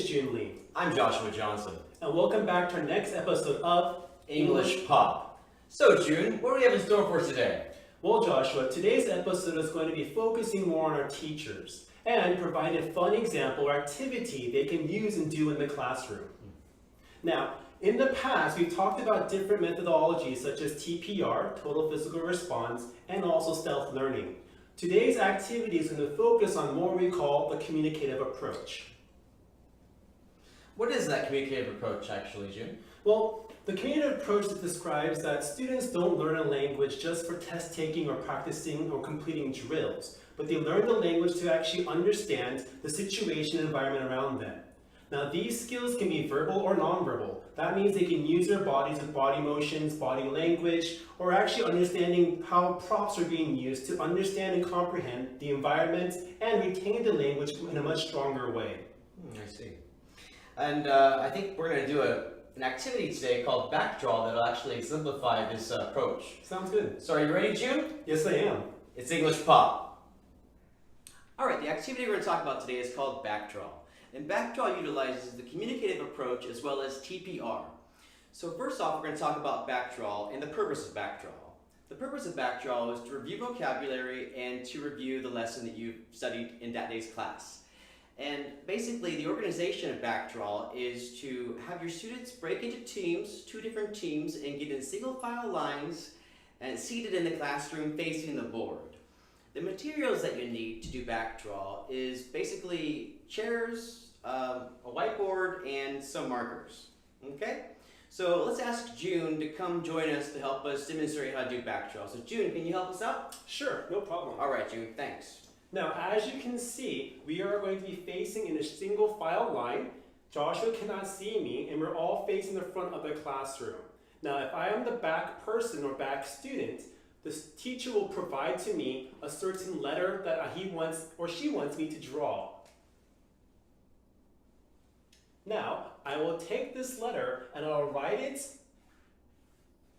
Joon. I'm Joshua Johnson. And welcome back to our next episode of English Pop. So June, what do we have in store for us today? Well, Joshua, today's episode is going to be focusing more on our teachers and providing a fun example or activity they can use and do in the classroom. Now, in the past, we've talked about different methodologies such as TPR, Total Physical Response, and also stealth learning. Today's activity is going to focus on what we call the communicative approach. What is that communicative approach actually, June? Well, the communicative approach describes that students don't learn a language just for test taking or practicing or completing drills, but they learn the language to actually understand the situation and environment around them. Now, these skills can be verbal or nonverbal. That means they can use their bodies with body motions, body language, or actually understanding how props are being used to understand and comprehend the environment and retain the language in a much stronger way. I see. And I think we're going to do an activity today called backdraw that will actually simplify this approach. Sounds good. So are you ready, June? Yes, I am. It's English Pop. Alright, the activity we're going to talk about today is called backdraw. And backdraw utilizes the communicative approach as well as TPR. So first off, we're going to talk about backdraw and the purpose of backdraw. The purpose of backdraw is to review vocabulary and to review the lesson that you've studied in that day's class. And basically, the organization of backdraw is to have your students break into teams, 2 different teams, and get in single file lines and seated in the classroom facing the board. The materials that you need to do backdraw is basically chairs, a whiteboard, and some markers. Okay? So let's ask June to come join us to help us demonstrate how to do backdraw. So June, can you help us out? Sure, no problem. All right, June, thanks. Now, as you can see, we are going to be facing in a single file line. Joshua cannot see me, and we're all facing the front of the classroom. Now, if I am the back person or back student, the teacher will provide to me a certain letter that he wants or she wants me to draw. Now, I will take this letter and I'll write it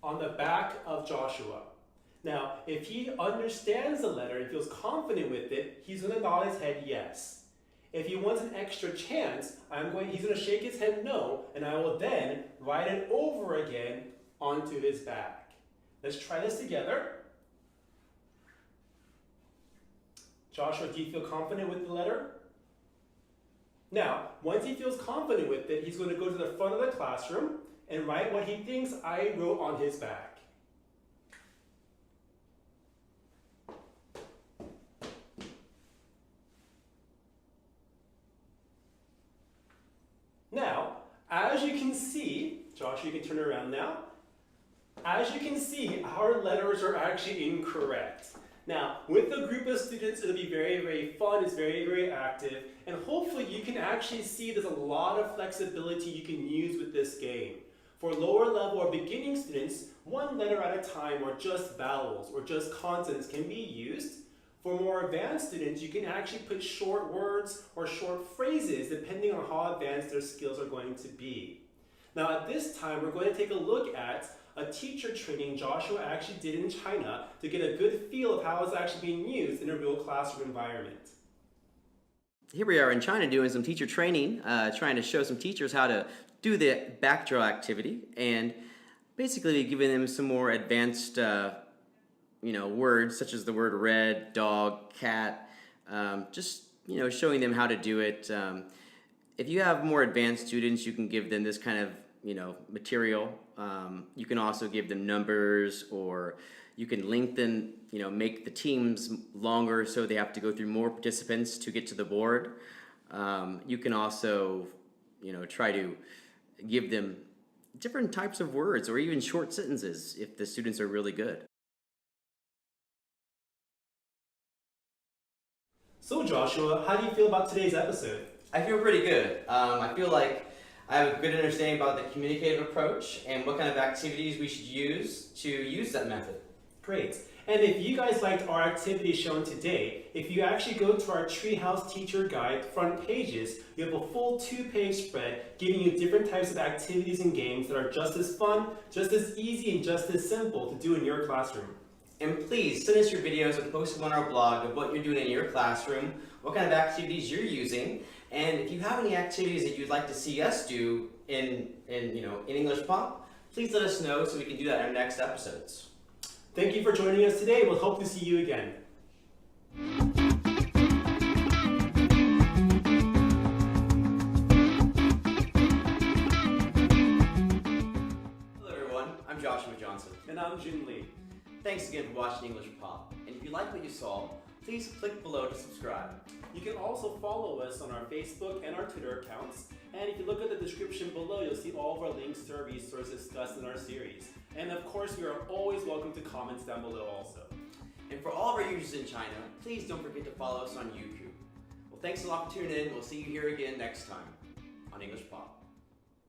on the back of Joshua. Now, if he understands the letter and feels confident with it, he's going to nod his head yes. If he wants an extra chance, he's going to shake his head no, and I will then write it over again onto his back. Let's try this together. Joshua, do you feel confident with the letter? Now, once he feels confident with it, he's going to go to the front of the classroom and write what he thinks I wrote on his back. Now, as you can see, Josh, you can turn around now. As you can see, our letters are actually incorrect. Now, with a group of students, it'll be very, very fun, it's very, very active, and hopefully you can actually see there's a lot of flexibility you can use with this game. For lower level or beginning students, 1 letter at a time or just vowels or just consonants can be used. For more advanced students, you can actually put short words or short phrases depending on how advanced their skills are going to be. Now at this time, we're going to take a look at a teacher training Joshua actually did in China to get a good feel of how it's actually being used in a real classroom environment. Here we are in China doing some teacher training, trying to show some teachers how to do the backdraw activity, and basically giving them some more advanced words such as the word red, dog, cat, just showing them how to do it. If you have more advanced students, you can give them this kind of material. You can also give them numbers, or you can lengthen, make the teams longer so they have to go through more participants to get to the board. You can also, try to give them different types of words or even short sentences if the students are really good. So Joshua, how do you feel about today's episode? I feel pretty good. I feel like I have a good understanding about the communicative approach and what kind of activities we should use to use that method. Great. And if you guys liked our activity shown today, if you actually go to our Treehouse Teacher Guide front pages, you have a full 2-page spread giving you different types of activities and games that are just as fun, just as easy, and just as simple to do in your classroom. And please send us your videos and post them on our blog of what you're doing in your classroom, what kind of activities you're using, And if you have any activities that you'd like to see us do in English Pop, please let us know so we can do that in our next episodes. Thank you for joining us today. We'll hope to see you again. Hello everyone, I'm Joshua Johnson. And I'm Jun Lee. Thanks again for watching English Pop. And if you like what you saw, please click below to subscribe. You can also follow us on our Facebook and our Twitter accounts. And if you look at the description below, you'll see all of our links to our resources discussed in our series. And of course, you are always welcome to comments down below also. And for all of our users in China, please don't forget to follow us on YouTube. Well, thanks a lot for tuning in. We'll see you here again next time on English Pop.